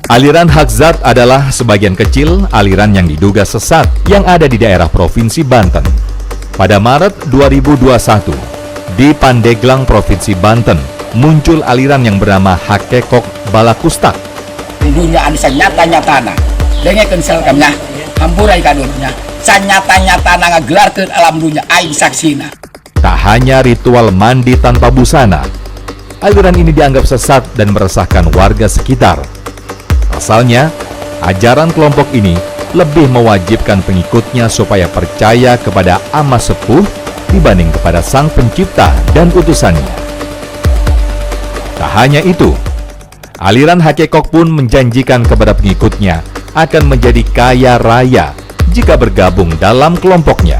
Aliran hak zat adalah sebagian kecil aliran yang diduga sesat yang ada di daerah Provinsi Banten. Pada Maret 2021, di Pandeglang, Provinsi Banten, muncul aliran yang bernama Hakekok Balakustak. Di dunia ada nyata-nyatana, dengan kenselkamnya, hampurai kadurnya, sanyata-nyatana ngegelar ke alam dunia, aing saksina. Tak hanya ritual mandi tanpa busana, aliran ini dianggap sesat dan meresahkan warga sekitar. Pasalnya, ajaran kelompok ini lebih mewajibkan pengikutnya supaya percaya kepada ama sepuh dibanding kepada sang pencipta dan utusannya. Tak hanya itu, aliran Hakekok pun menjanjikan kepada pengikutnya akan menjadi kaya raya jika bergabung dalam kelompoknya.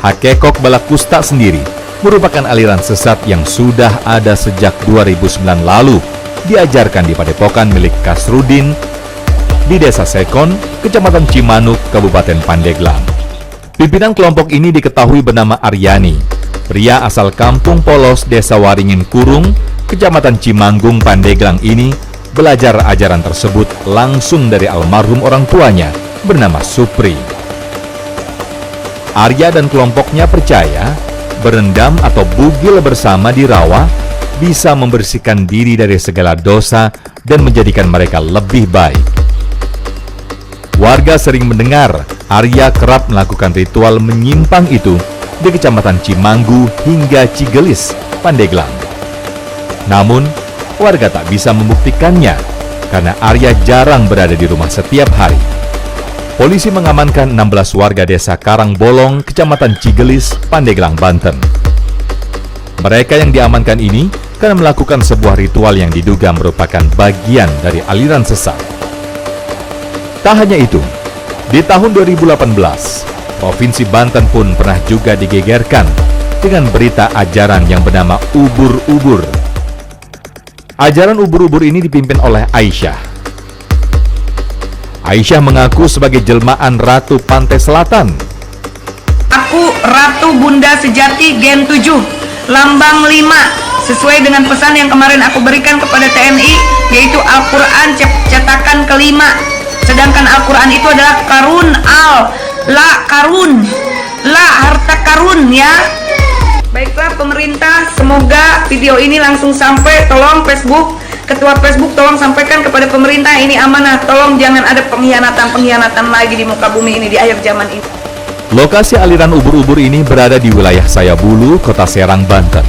Hakekok Balakustak sendiri merupakan aliran sesat yang sudah ada sejak 2009 lalu, diajarkan di padepokan milik Kasrudin di Desa Sekon, Kecamatan Cimanuk, Kabupaten Pandeglang. Pimpinan kelompok ini diketahui bernama Aryani, pria asal Kampung Polos, Desa Waringin Kurung, Kecamatan Cimanggung, Pandeglang ini belajar ajaran tersebut langsung dari almarhum orang tuanya bernama Supri. Arya dan kelompoknya percaya berendam atau bugil bersama di rawa bisa membersihkan diri dari segala dosa dan menjadikan mereka lebih baik. Warga sering mendengar Arya kerap melakukan ritual menyimpang itu di Kecamatan Cimanggu hingga Cigelis, Pandeglang. Namun, warga tak bisa membuktikannya karena Arya jarang berada di rumah setiap hari. Polisi mengamankan 16 warga desa Karangbolong, Kecamatan Cigelis, Pandeglang, Banten. Mereka yang diamankan ini karena melakukan sebuah ritual yang diduga merupakan bagian dari aliran sesat. Tak hanya itu, di tahun 2018, Provinsi Banten pun pernah juga digegerkan dengan berita ajaran yang bernama ubur-ubur. Ajaran ubur-ubur ini dipimpin oleh Aisyah. Aisyah mengaku sebagai jelmaan Ratu Pantai Selatan. Aku Ratu Bunda Sejati Gen 7. Lambang 5, sesuai dengan pesan yang kemarin aku berikan kepada TNI, yaitu Al-Quran cetakan kelima. Sedangkan Al-Quran itu adalah karun, karun, harta karun ya. Baiklah pemerintah, semoga video ini langsung sampai. Tolong Facebook, Ketua Facebook tolong sampaikan kepada pemerintah, ini amanah. Tolong jangan ada pengkhianatan lagi di muka bumi ini di akhir zaman ini. Lokasi aliran ubur-ubur ini berada di wilayah Sayabulu, Kota Serang, Banten.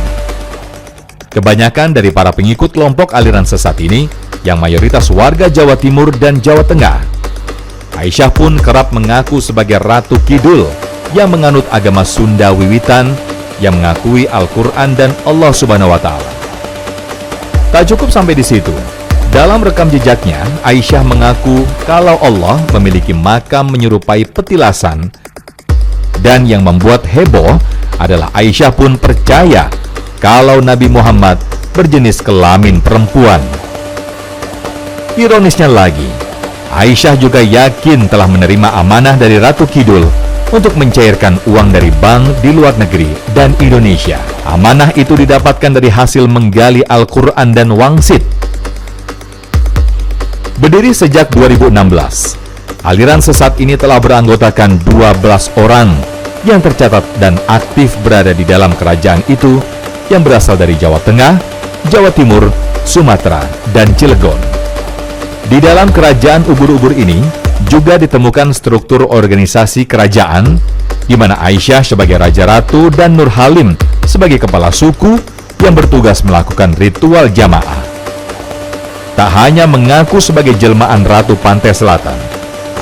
Kebanyakan dari para pengikut kelompok aliran sesat ini yang mayoritas warga Jawa Timur dan Jawa Tengah. Aisyah pun kerap mengaku sebagai Ratu Kidul yang menganut agama Sunda Wiwitan yang mengakui Al-Quran dan Allah Subhanahu wa Ta'ala. Tak cukup sampai di situ. Dalam rekam jejaknya, Aisyah mengaku kalau Allah memiliki makam menyerupai petilasan. Dan yang membuat heboh adalah Aisyah pun percaya kalau Nabi Muhammad berjenis kelamin perempuan. Ironisnya lagi, Aisyah juga yakin telah menerima amanah dari Ratu Kidul untuk mencairkan uang dari bank di luar negeri dan Indonesia. Amanah itu didapatkan dari hasil menggali Al-Quran dan wangsit. Berdiri sejak 2016, aliran sesat ini telah beranggotakan 12 orang yang tercatat dan aktif berada di dalam kerajaan itu yang berasal dari Jawa Tengah, Jawa Timur, Sumatera, dan Cilegon. Di dalam kerajaan ubur-ubur ini juga ditemukan struktur organisasi kerajaan di mana Aisyah sebagai Raja Ratu dan Nur Halim sebagai kepala suku yang bertugas melakukan ritual jamaah. Tak hanya mengaku sebagai jelmaan Ratu Pantai Selatan,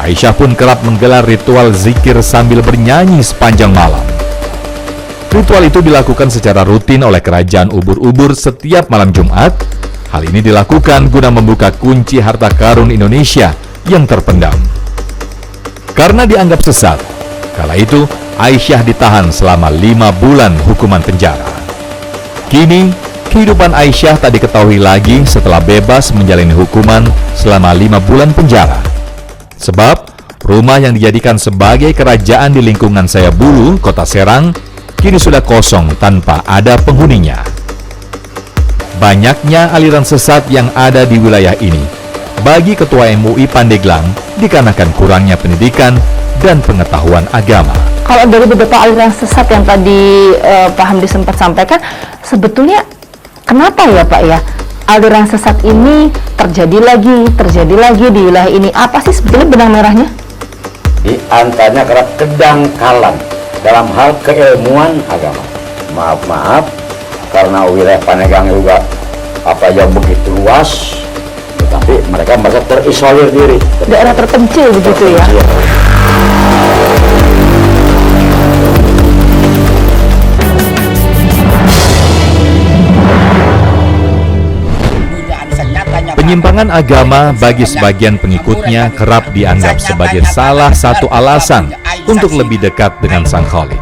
Aisyah pun kerap menggelar ritual zikir sambil bernyanyi sepanjang malam. Ritual itu dilakukan secara rutin oleh kerajaan ubur-ubur setiap malam Jumat. Hal ini dilakukan guna membuka kunci harta karun Indonesia yang terpendam. Karena dianggap sesat, kala itu Aisyah ditahan selama 5 bulan hukuman penjara. Kini, kehidupan Aisyah tak diketahui lagi setelah bebas menjalani hukuman selama 5 bulan penjara. Sebab, rumah yang dijadikan sebagai kerajaan di lingkungan Sayabulu, Kota Serang, kini sudah kosong tanpa ada penghuninya. Banyaknya aliran sesat yang ada di wilayah ini bagi Ketua MUI Pandeglang dikarenakan kurangnya pendidikan dan pengetahuan agama. Kalau dari beberapa aliran sesat yang tadi Pak Hamdi sempat sampaikan, sebetulnya kenapa ya Pak ya aliran sesat ini terjadi lagi di wilayah ini? Apa sih sebetulnya benang merahnya? Di antaranya kerap kedangkalan dalam hal keilmuan agama. Maaf, karena wilayah Pandeglang juga begitu luas, tetapi mereka merasa terisolir diri. Daerah terpencil begitu ya. Penyimpangan agama bagi sebagian pengikutnya kerap dianggap sebagai salah satu alasan untuk lebih dekat dengan Sang Khalik.